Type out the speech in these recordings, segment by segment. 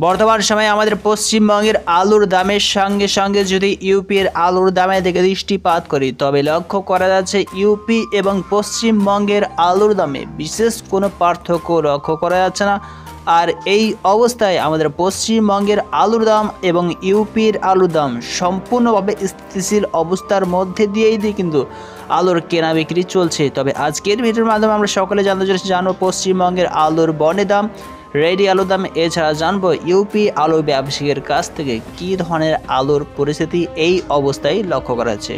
বর্তমান সময়ে আমাদের পশ্চিমবঙ্গের আলুর দামের সঙ্গে সঙ্গে যদি ইউপির আলুর দামের দিকে দৃষ্টিপাত করি তবে লক্ষ্য করা যাচ্ছে ইউপি এবং পশ্চিমবঙ্গের আলুর দামে বিশেষ কোনো পার্থক্য লক্ষ্য করা যাচ্ছে না। আর এই অবস্থায় আমাদের পশ্চিমবঙ্গের আলুর দাম এবং ইউপির আলুর দাম সম্পূর্ণভাবে স্থিতিশীল অবস্থার মধ্যে দিয়েই কিন্তু আলুর কেনা বিক্রি চলছে। তবে আজকের ভিডিওর মাধ্যমে আমরা সকলে জানতে চলেছি, জানবো পশ্চিমবঙ্গের আলুর বনের দাম, রেডি আলুর দাম, এছাড়া জানবো ইউপি আলু ব্যবসায়ীর কাছ থেকে কী ধরনের আলুর পরিস্থিতি এই অবস্থায় লক্ষ্য করা যাচ্ছে।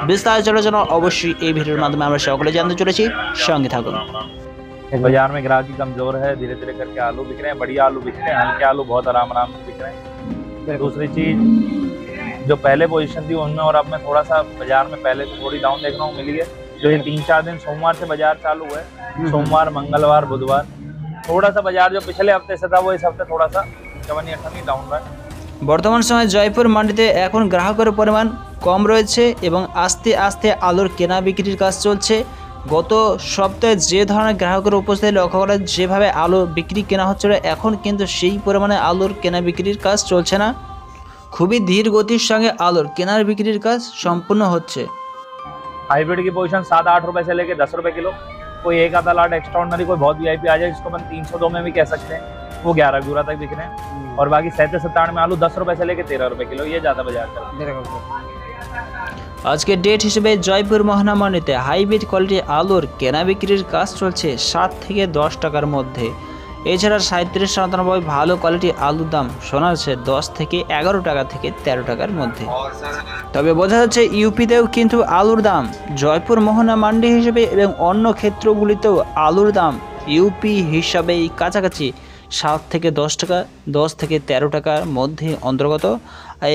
বিস্তারিত জন্য অবশ্যই এই ভিডিওর মাধ্যমে আমরা সকলে জানতে চলেছি, সঙ্গে থাকুন। बाजार में ग्राहकी कमजोर है, धीरे धीरे करके आलू बिक रहे हैं, बढ़िया आलू बिक रहे हैं, हल्के आलू बहुत आराम से बिक रहे हैं। दूसरी चीज, जो पहले पोजीशन थी उनमें और अब में थोड़ा सा बाजार में पहले से थोड़ी डाउन देखना को मिली है। जो ये 3-4 दिन सोमवार से बाजार चालू है, सोमवार, मंगलवार, बुधवार थोड़ा सा बाजार जो पिछले हफ्ते से था वो इस हफ्ते थोड़ा सा 7-8 डाउन रहा है। বর্তমান সময়ে জয়পুর মান্ডিতে এখন গ্রাহকের পরিমাণ কম রয়েছে এবং আস্তে আস্তে আলুর কেনা বিক্রির কাজ চলছে। গত সপ্তাহে যে ধরনের গ্রাহকের উপস্থিতি লক্ষ্য করা, যেভাবে আলু বিক্রি কেনা হচ্ছিল, এখন কিন্তু সেই পরিমাণে আলুর কেনা বিক্রির কাজ চলছে না। খুবই ধীর গতির সঙ্গে আলুর কেনার বিক্রির কাজ সম্পূর্ণ হচ্ছে। हाइब्रिड की पोजीशन 7-8 रुपए से लेके 10 रुपए किलो। कोई एक आधा लाट एक्स्ट्राऑर्डिनरी, कोई बहुत वीआईपी आ जाए जिसको अपन 302 में भी कह सकते हैं, वो 11 तक बिक रहे हैं। और बाकी 97-97 में आलू 10 रुपए से लेके 13 रुपए किलो, ये ज्यादा बाजार चल रहा है। আজকের ডেট হিসেবে জয়পুর মহানা মান্ডিতে হাইব্রিড কোয়ালিটি আলুর কেনা বিক্রির কাজ চলছে 7 থেকে 10 টাকার মধ্যে। এছাড়া 37-97 ভালো কোয়ালিটি আলুর দাম শোনা যাচ্ছে 10 থেকে 11 টাকা থেকে 13 টাকার মধ্যে। তবে বোঝা যাচ্ছে ইউপিতেও কিন্তু আলুর দাম জয়পুর মোহনা মান্ডি হিসেবে এবং অন্য ক্ষেত্রগুলিতেও আলুর দাম ইউপি হিসাবেই কাছাকাছি 7 থেকে 10 টাকা, 10 থেকে 13 টাকার মধ্যে অন্তর্গত।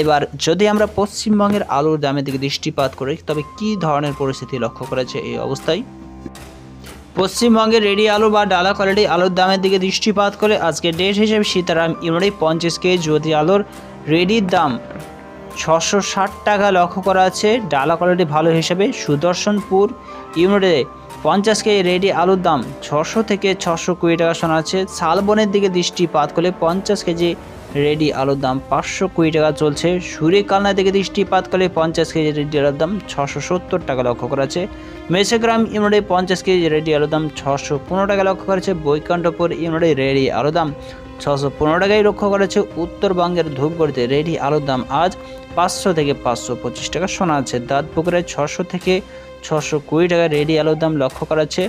এবার যদি আমরা পশ্চিমবঙ্গের আলুর দামের দিকে দৃষ্টিপাত করি তবে কী ধরনের পরিস্থিতি লক্ষ্য করেছে এই অবস্থায়। পশ্চিমবঙ্গের রেডি আলু বা ডালা কোয়ালিটি আলুর দামের দিকে দৃষ্টিপাত করে আজকের ডেট হিসেবে সীতারাম ইউনিটে 50 কেজি জ্যোতি আলুর রেডির দাম 660 টাকা লক্ষ্য করা আছে। ডালা কোয়ালিটি ভালো হিসেবে সুদর্শনপুর ইউনিটে 50 কেজি রেডি আলুর দাম 600 থেকে 620 টাকা শোনা আছে। শালবনের দিকে দৃষ্টিপাত করলে 50 কেজি রেডি আলুর দাম 520 টাকা চলছে। সুরেকালনার দিকে দৃষ্টিপাত করলে 50 কেজি রেডি আলুর দাম 670 টাকা লক্ষ্য করা আছে। মেছেগ্রাম ইউনিটে 50 কেজি রেডি আলুর দাম 615 টাকা লক্ষ্য করেছে। বৈকুণ্ঠপুর ইউনিটে রেডি আলুর দাম 615 টাকায় লক্ষ্য করেছে। উত্তরবঙ্গের ধূপগড়িতে রেডি আলুর দাম আজ 500 থেকে 525 টাকা শোনা আছে। দাঁতপুকুরে 600 থেকে 620 টাকা রেডি আলুর দাম লক্ষ্য করা আছে।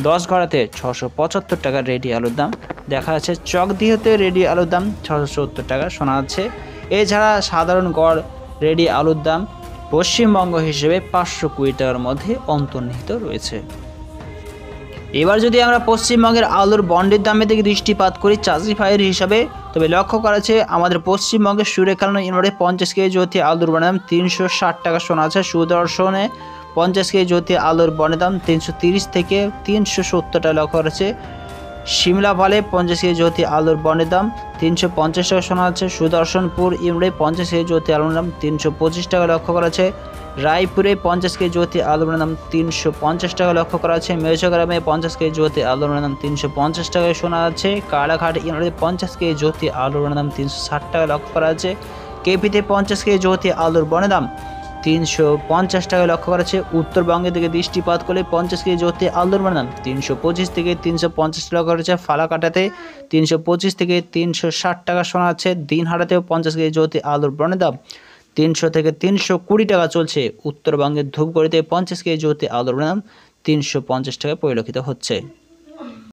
10 গড়াতে 675 টাকা রেডি আলুর দাম দেখা যাচ্ছে। চকদিহতে রেডি আলুর দাম 670 টাকা শোনা যাচ্ছে। এছাড়া সাধারণ গড় রেডি আলুর দাম পশ্চিমবঙ্গ হিসেবে 520 টাকার মধ্যে অন্তর্নিহিত রয়েছে। এবার যদি আমরা পশ্চিমবঙ্গের আলুর বন্ডের দামের দিকে দৃষ্টিপাত করি চাষি ভাইয়ের হিসাবে, তবে লক্ষ্য করা আছে আমাদের পশ্চিমবঙ্গের সুরেখালনা ইউনিটে 50 কেজি জ্যোতি আলুর বন্ডের দাম 360 টাকা শোনা আছে। সুদর্শনে 50 কেজি জ্যোতি আলুর বন্ডের দাম 330 থেকে 370 টাকা লক্ষ্য করেছে। শিমলা ভালে 50 কেজি জ্যোতি আলুর বন্ডের দাম 350 টাকা শোনা যাচ্ছে। সুদর্শনপুর ইউনিটে 50 কেজি জ্যোতি আলুর দাম 325 টাকা লক্ষ্য করা আছে। রায়পুরে 50 কেজি জ্যোতি আলুর দাম 350 টাকা লক্ষ্য করা আছে। মেঝগ্রামে 50 কেজি জ্যোতি আলুর দাম 350 টাকায় শোনা যাচ্ছে। কালাঘাট ইউনিটে 50 কেজি জ্যোতি আলুর দাম 360 টাকা লক্ষ্য করা আছে। কেপিতে 50 কেজি জ্যোতি আলুর বন্ডের দাম 350 টাকা লক্ষ্য করা আছে। উত্তরবঙ্গের দিকে দৃষ্টিপাত করলে 50 কেজি জ্যোতি আলুর দাম 325 থেকে 350 টাকা করেছে। ফালাকাটাতে 325 থেকে 360 টাকা শোনা যাচ্ছে। দিনহাটাতেও 50 কেজি জ্যোতি আলুর দাম 300 থেকে 320 টাকা চলছে। উত্তরবঙ্গের ধূপগড়িতে 50 কেজি জ্যোতি আলুর দাম 350 টাকা পরিলক্ষিত হচ্ছে।